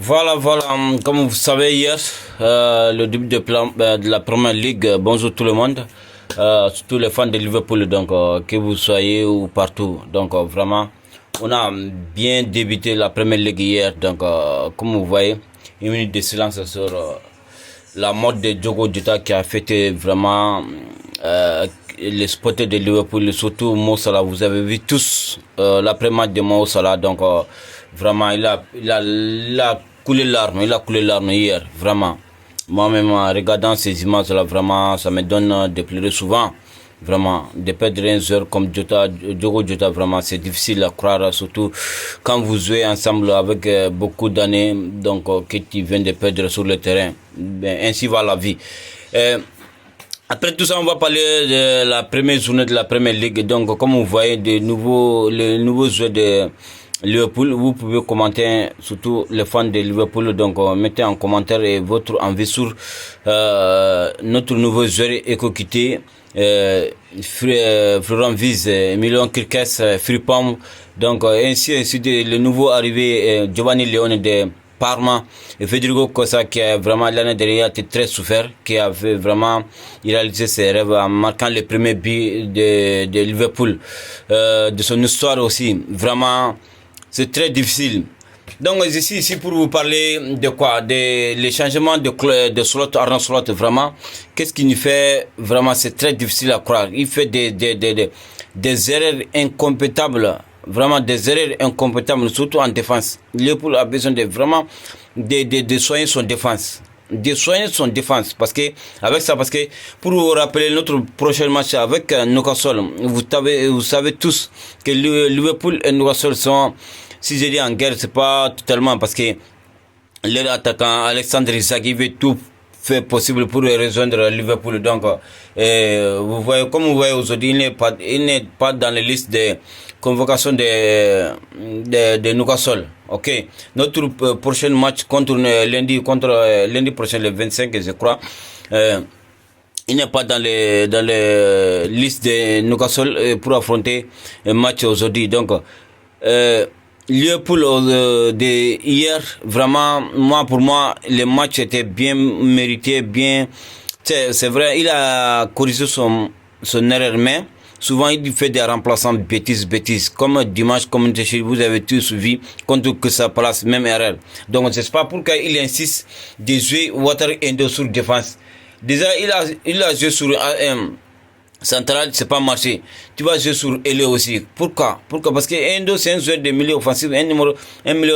Voilà, comme vous savez hier, le début de la Première Ligue, bonjour tout le monde, surtout les fans de Liverpool, donc que vous soyez ou partout, donc vraiment, on a bien débuté la Première Ligue hier, donc comme vous voyez, une minute de silence sur la mort de Diogo Jota qui a fêté vraiment les supporters de Liverpool, surtout Mo Salah. Vous avez vu tous l'après-match de Mo Salah, donc vraiment il a coulé larmes, hier, vraiment. Moi-même en regardant ces images-là, vraiment, ça me donne de pleurer souvent. Vraiment, de perdre un joueur comme Diogo Jota, vraiment, c'est difficile à croire, surtout quand vous jouez ensemble avec beaucoup d'années, donc que tu viens de perdre sur le terrain. Ben, ainsi va la vie. Après tout ça, on va parler de la première journée de la Première Ligue. Donc, comme vous voyez, les nouveaux joueurs de Liverpool, vous pouvez commenter, surtout les fans de Liverpool, donc mettez en commentaire votre envie sur notre nouveau joueur éco-quitté, Florent Wies, Emilion Kirkes, Frimpong, donc ainsi de le nouveau arrivé Giovanni Leone de Parma et Federico Costa qui a vraiment l'année dernière été très souffert, qui avait vraiment réalisé ses rêves en marquant le premier but de Liverpool, de son histoire aussi. Vraiment, c'est très difficile. Donc je suis ici pour vous parler de quoi? Les changements de Slot, Arne Slot, vraiment. Qu'est-ce qu'il nous fait? Vraiment, c'est très difficile à croire. Il fait des erreurs incompétables. Vraiment des erreurs incompétables, surtout en défense. Liverpool a besoin de soigner son défense. De soigner son défense. Parce que pour vous rappeler notre prochain match avec Newcastle, vous savez tous que Liverpool et Newcastle sont, si je dis en guerre, c'est pas totalement parce que leur attaquant Alexandre Isak, il veut tout fait possible pour rejoindre Liverpool. Donc, vous voyez, comme vous voyez aujourd'hui, il n'est pas dans les listes de convocation de Newcastle. Ok. Notre prochain match contre lundi prochain, le 25, je crois. Il n'est pas dans les listes de Newcastle pour affronter un match aujourd'hui. Donc, Liverpool de hier, vraiment, pour moi, le match était bien mérité, bien. C'est vrai, il a corrigé son erreur, mais souvent il fait des remplaçants bêtises. Comme dimanche, comme vous avez tous suivi, contre que sa place, même erreur. Donc, je ne sais pas pourquoi il insiste de jouer Water Endo sur défense. Déjà, il a joué sur central, c'est pas marché. Tu vas jouer sur Elé aussi. Pourquoi? Parce que Endo, c'est un joueur de milieu offensif, un milieu